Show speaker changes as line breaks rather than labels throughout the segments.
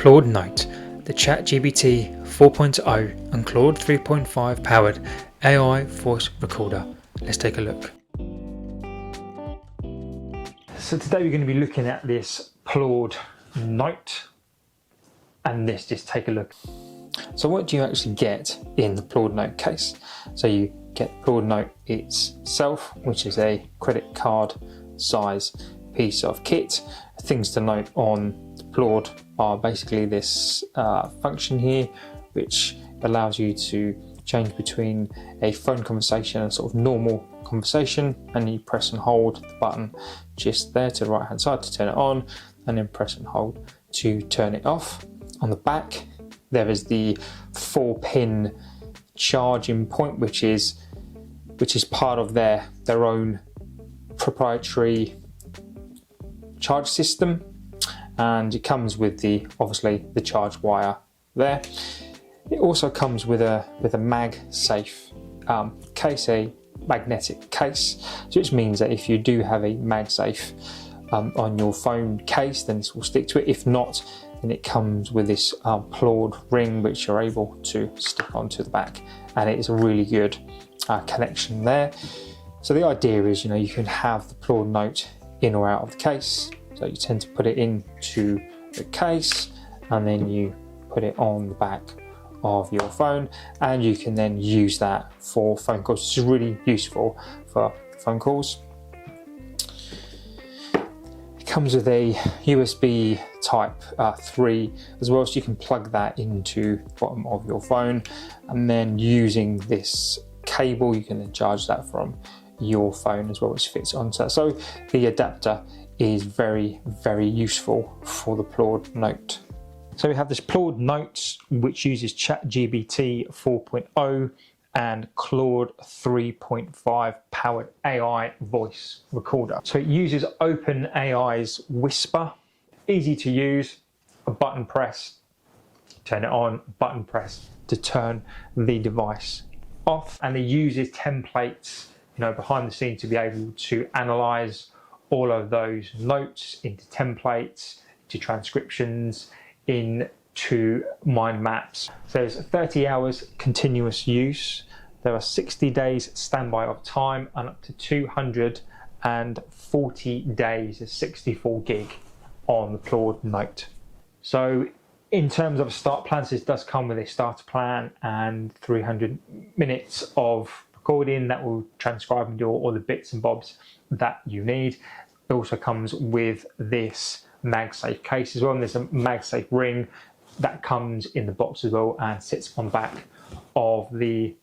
Plaud Note, the ChatGPT 4.0 and Claude 3.5 powered AI voice recorder. Let's take a look. So today we're going to be looking at this Plaud Note and this, just take a look. So what do you actually get in the Plaud Note case? So you get Plaud Note itself, which is a credit card size piece of kit. Things to note on the Plaud are basically this function here, which allows you to change between a phone conversation and sort of normal conversation, and you press and hold the button just there to the right hand side to turn it on, and then press and hold to turn it off. On the back there is the 4-pin charging point, which is part of their own proprietary charge system, and it comes with obviously the charge wire there. It also comes with a MagSafe case, a magnetic case, which means that if you do have a MagSafe on your phone case, then this will stick to it. If not, then it comes with this Plaud ring, which you're able to stick onto the back, and it is a really good connection there. So the idea is, you can have the Plaud Note in or out of the case. So you tend to put it into the case and then you put it on the back of your phone, and you can then use that for phone calls. It's really useful for phone calls. It comes with a USB type 3 as well, so you can plug that into the bottom of your phone, and then using this cable you can then charge that from your phone as well, which fits onto that. So the adapter is very, very useful for the Plaud Note. So we have this Plaud Note, which uses ChatGPT 4.0 and Claude 3.5 powered AI voice recorder. So it uses OpenAI's Whisper, easy to use, a button press, turn it on, button press to turn the device off, and it uses templates behind the scenes to be able to analyze all of those notes into templates, into transcriptions, into mind maps. So there's 30 hours continuous use. There are 60 days standby of time and up to 240 days, 64 gig on the Plaud Note. So in terms of a start plan, this does come with a starter plan and 300 minutes of recording that will transcribe and do all the bits and bobs that you need. It also comes with this MagSafe case as well, and there's a MagSafe ring that comes in the box as well and sits on the back of the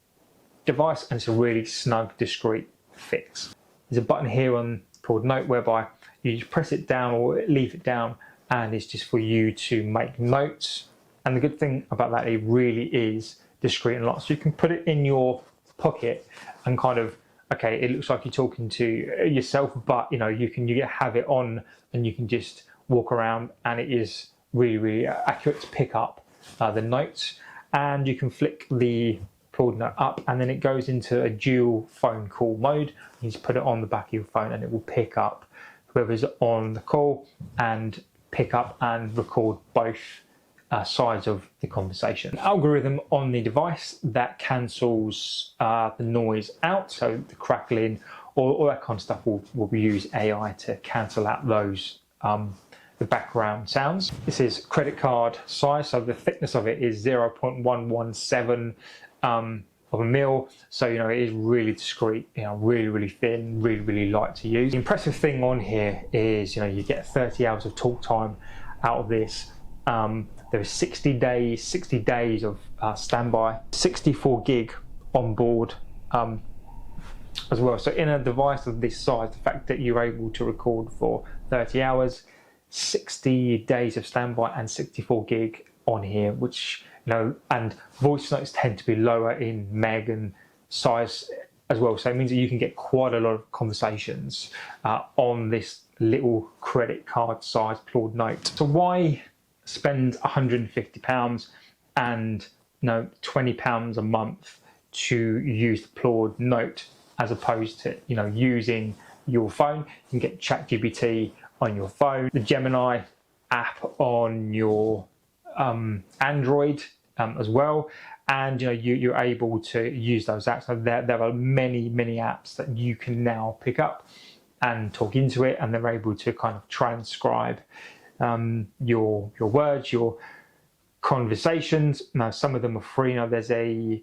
device, and it's a really snug, discreet fit. There's a button here on Plaud Note whereby you just press it down or leave it down, and it's just for you to make notes. And the good thing about that, it really is discreet and locked, so you can put it in your pocket and kind of, okay, it looks like you're talking to yourself, but you have it on and you can just walk around, and it is really, really accurate to pick up the notes. And you can flick the Plaud Note up and then it goes into a dual phone call mode. You just put it on the back of your phone and it will pick up whoever's on the call and pick up and record both sides of the conversation. An algorithm on the device that cancels the noise out, so the crackling, all that kind of stuff will use AI to cancel out those the background sounds. This is credit card size, so the thickness of it is 0.117 of a mil, so it is really discreet, really, really thin, really, really light to use. The impressive thing on here is you get 30 hours of talk time out of this. There is 60 days of standby, 64 gig on board as well. So in a device of this size, the fact that you're able to record for 30 hours, 60 days of standby and 64 gig on here, which, and voice notes tend to be lower in meg and size as well. So it means that you can get quite a lot of conversations on this little credit card size Plaud Note. So why spend £150 and £20 a month to use the Plaud Note as opposed to using your phone? You can get ChatGPT on your phone, the Gemini app on your Android as well, and you're able to use those apps. So there are many apps that you can now pick up and talk into it, and they're able to kind of transcribe your words, your conversations. Now some of them are free. Now there's a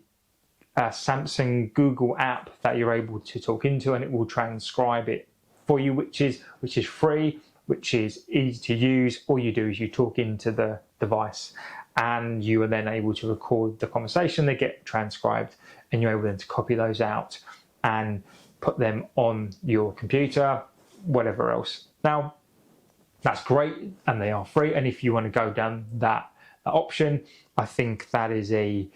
Samsung Google app that you're able to talk into, and it will transcribe it for you, which is free, which is easy to use. All you do is you talk into the device, and you are then able to record the conversation. They get transcribed, and you're able then to copy those out and put them on your computer, whatever else. Now that's great, and they are free. And if you want to go down that option, I think that is a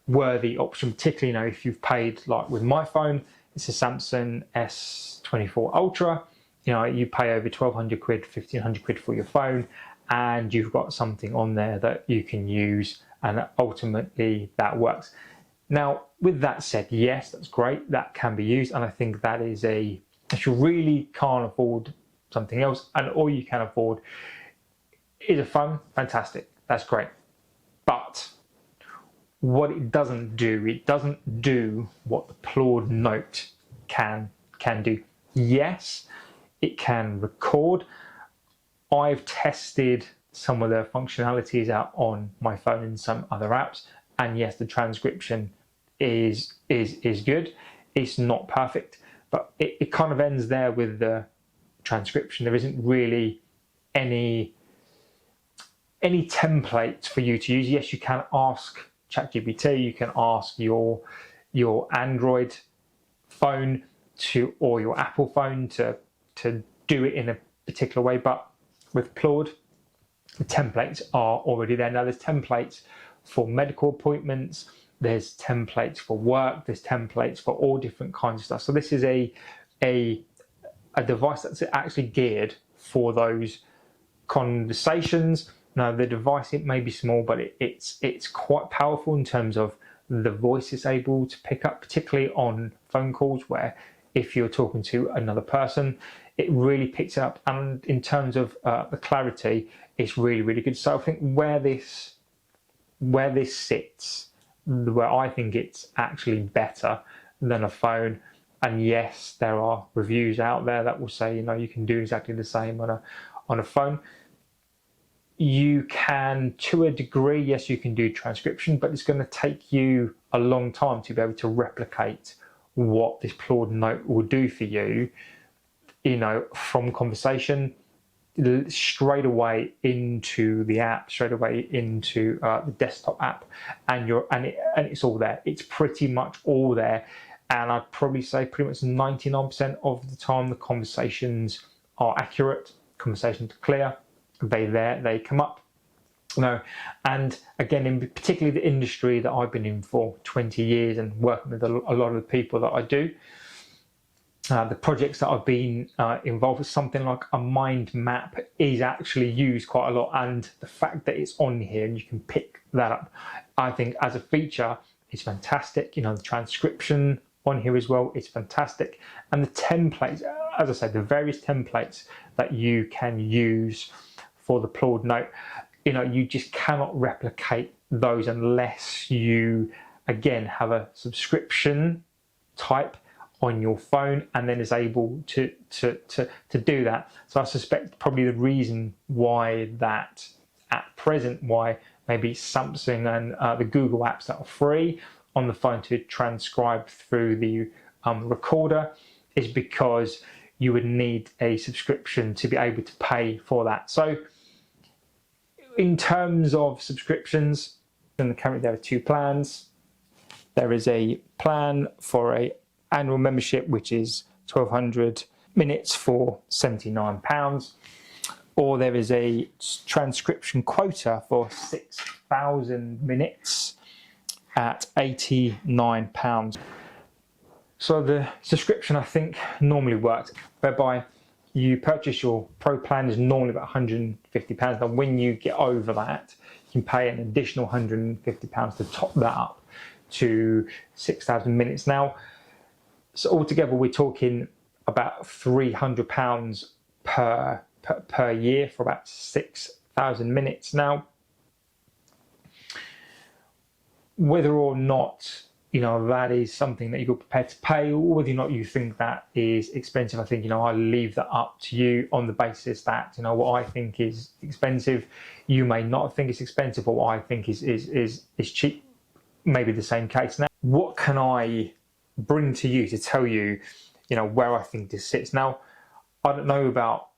worthy option, particularly if you've paid, like with my phone, it's a Samsung S24 Ultra. You pay over 1,200 quid, 1,500 quid for your phone, and you've got something on there that you can use, and ultimately that works. Now, with that said, yes, that's great, that can be used, and I think that is if you really can't afford something else and all you can afford is a phone, fantastic, that's great. But what it doesn't do what the Plaud Note can do. Yes, it can record. I've tested some of the functionalities out on my phone and some other apps, and yes, the transcription is good. It's not perfect, but it kind of ends there with the transcription. There isn't really any templates for you to use. Yes, you can ask ChatGPT, you can ask your Android phone or your Apple phone to do it in a particular way, but with Plaud, the templates are already there. Now there's templates for medical appointments, there's templates for work, there's templates for all different kinds of stuff. So this is a device that's actually geared for those conversations. Now the device, it may be small, but it's quite powerful in terms of the voice it's able to pick up, particularly on phone calls where if you're talking to another person, it really picks it up. And in terms of the clarity, it's really good. So I think where this sits, where I think it's actually better than a phone, and yes, there are reviews out there that will say you can do exactly the same on a phone. You can, to a degree, yes, you can do transcription, but it's going to take you a long time to be able to replicate what this Plaud Note will do for you, from conversation straight away into the app, straight away into the desktop app, and it's all there. It's pretty much all there, and I'd probably say pretty much 99% of the time the conversations are accurate, conversations are clear. They come up. And again, in particularly the industry that I've been in for 20 years and working with a lot of the people that I do, the projects that I've been involved with, something like a mind map is actually used quite a lot, and the fact that it's on here and you can pick that up, I think as a feature is fantastic. The transcription on here as well, it's fantastic, and the templates, as I said, the various templates that you can use for the Plaud Note, you just cannot replicate those unless you, again, have a subscription type on your phone and then is able to do that. So I suspect probably the reason why that at present, why maybe Samsung and the Google apps that are free on the phone to transcribe through the recorder is because you would need a subscription to be able to pay for that. So in terms of subscriptions, then currently there are two plans. There is a plan for a annual membership, which is 1,200 minutes for £79, or there is a transcription quota for 6,000 minutes at £89. So the subscription, I think, normally works whereby you purchase your pro plan is normally about £150. Now, when you get over that, you can pay an additional £150 to top that up to 6,000 minutes. Now, so altogether, we're talking about £300 per year for about 6,000 minutes. Now, whether or not that is something that you're prepared to pay, or whether or not you think that is expensive, I think I leave that up to you on the basis that what I think is expensive, you may not think it's expensive, or what I think is cheap, maybe the same case. Now, what can I bring to you to tell you, where I think this sits? Now, I don't know about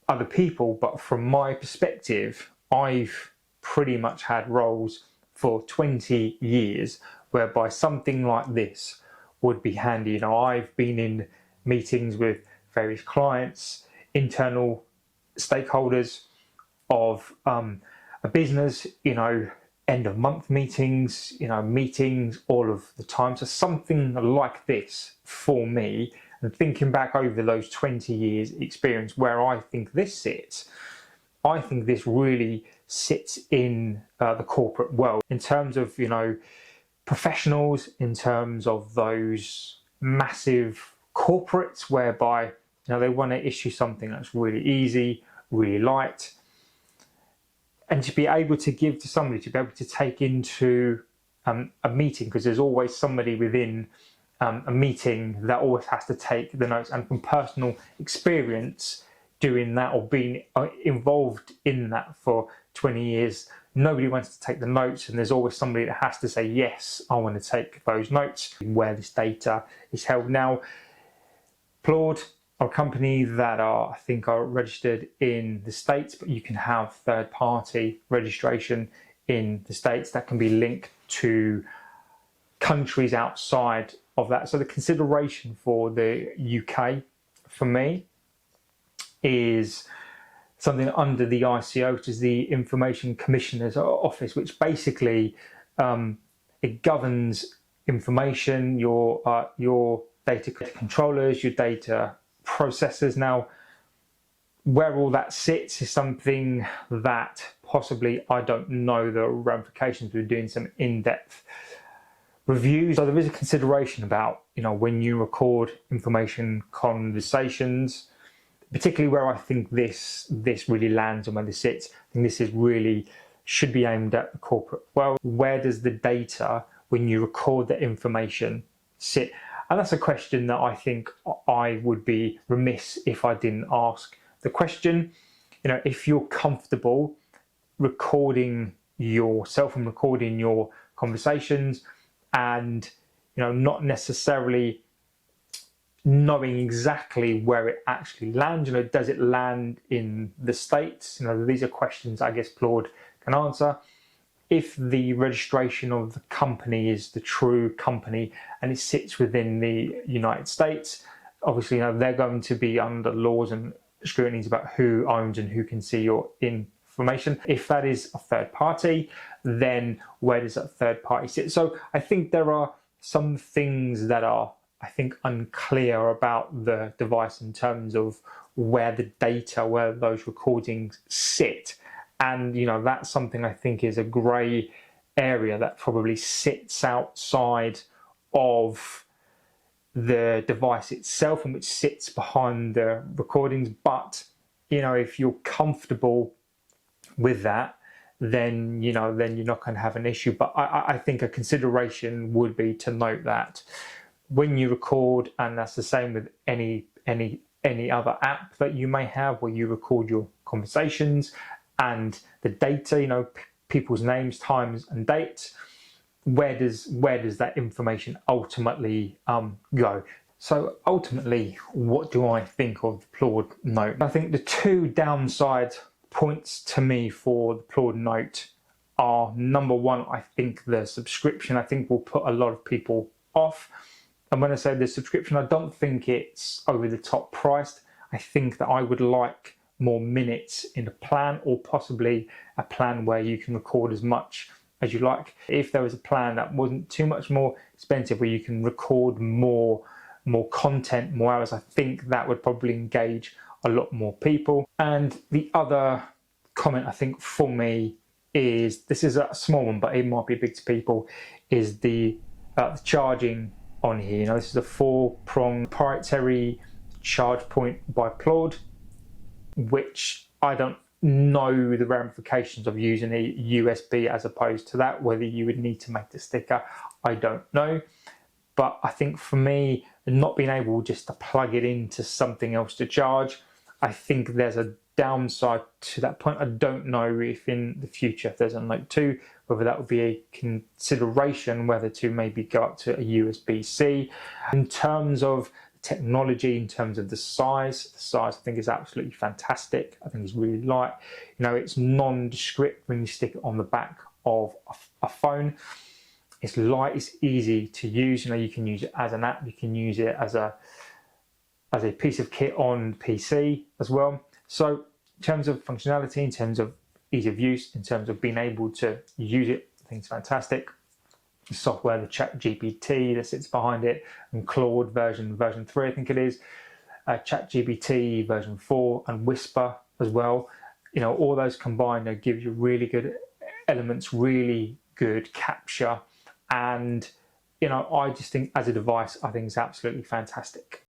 other people, but from my perspective, I've pretty much had roles for 20 years whereby something like this would be handy. I've been in meetings with various clients, internal stakeholders of a business, end of month meetings, meetings all of the time. So something like this for me, and thinking back over those 20 years experience, where I think this sits, I think this really sits in the corporate world in terms of, professionals, in terms of those massive corporates whereby, they want to issue something that's really easy, really light, and to be able to give to somebody, to be able to take into a meeting, because there's always somebody within a meeting that always has to take the notes. And from personal experience doing that, or being involved in that for 20 years, nobody wants to take the notes, and there's always somebody that has to say, yes, I want to take those notes, where this data is held. Now, Plaud are a company that I think are registered in the States, but you can have third-party registration in the States that can be linked to countries outside of that. So the consideration for the UK, for me, is something under the ICO, which is the Information Commissioner's Office, which basically it governs information, your data controllers, your data processors. Now, where all that sits is something that possibly I don't know the ramifications. We're doing some in-depth reviews. So there is a consideration about, when you record information conversations, particularly where I think this really lands and where this sits. I think this is really should be aimed at the corporate world. Where does the data, when you record the information, sit? And that's a question that I think I would be remiss if I didn't ask the question. If you're comfortable recording yourself and recording your conversations, and not necessarily knowing exactly where it actually lands, does it land in the States? These are questions I guess Plaud can answer. If the registration of the company is the true company and it sits within the United States, obviously they're going to be under laws and scrutinies about who owns and who can see your information. If that is a third party, then where does that third party sit? So I think there are some things that are, I think, unclear about the device in terms of where the data, where those recordings sit. And, that's something I think is a grey area that probably sits outside of the device itself, and which sits behind the recordings. But, if you're comfortable with that, then you're not going to have an issue. But I think a consideration would be to note that when you record, and that's the same with any other app that you may have where you record your conversations, and the data, people's names, times and dates, where does that information ultimately go? So ultimately, what do I think of the Plaud Note? I think the two downside points to me for the Plaud Note are, number one, I think the subscription, I think, will put a lot of people off. And when I say the subscription, I don't think it's over the top priced. I think that I would like more minutes in a plan, or possibly a plan where you can record as much as you like. If there was a plan that wasn't too much more expensive, where you can record more content, more hours, I think that would probably engage a lot more people. And the other comment I think for me is, this is a small one, but it might be big to people, is the charging on here. This is a 4-prong proprietary charge point by Plaud, which I don't know the ramifications of using a USB as opposed to that. Whether you would need to make the sticker, I don't know. But I think for me, not being able just to plug it into something else to charge, I think there's a downside to that point. I don't know if in the future, if there's a Note 2, whether that would be a consideration, whether to maybe go up to a USB-C. In terms of technology, in terms of the size I think is absolutely fantastic. I think it's really light. It's nondescript when you stick it on the back of a phone. It's light, it's easy to use. You can use it as an app, you can use it as a piece of kit on PC as well. So in terms of functionality, in terms of ease of use, in terms of being able to use it, I think it's fantastic. The software, the ChatGPT that sits behind it, and Claude version 3, I think it is, ChatGPT version 4, and Whisper as well. All those combined give you really good elements, really good capture, and I just think as a device, I think it's absolutely fantastic.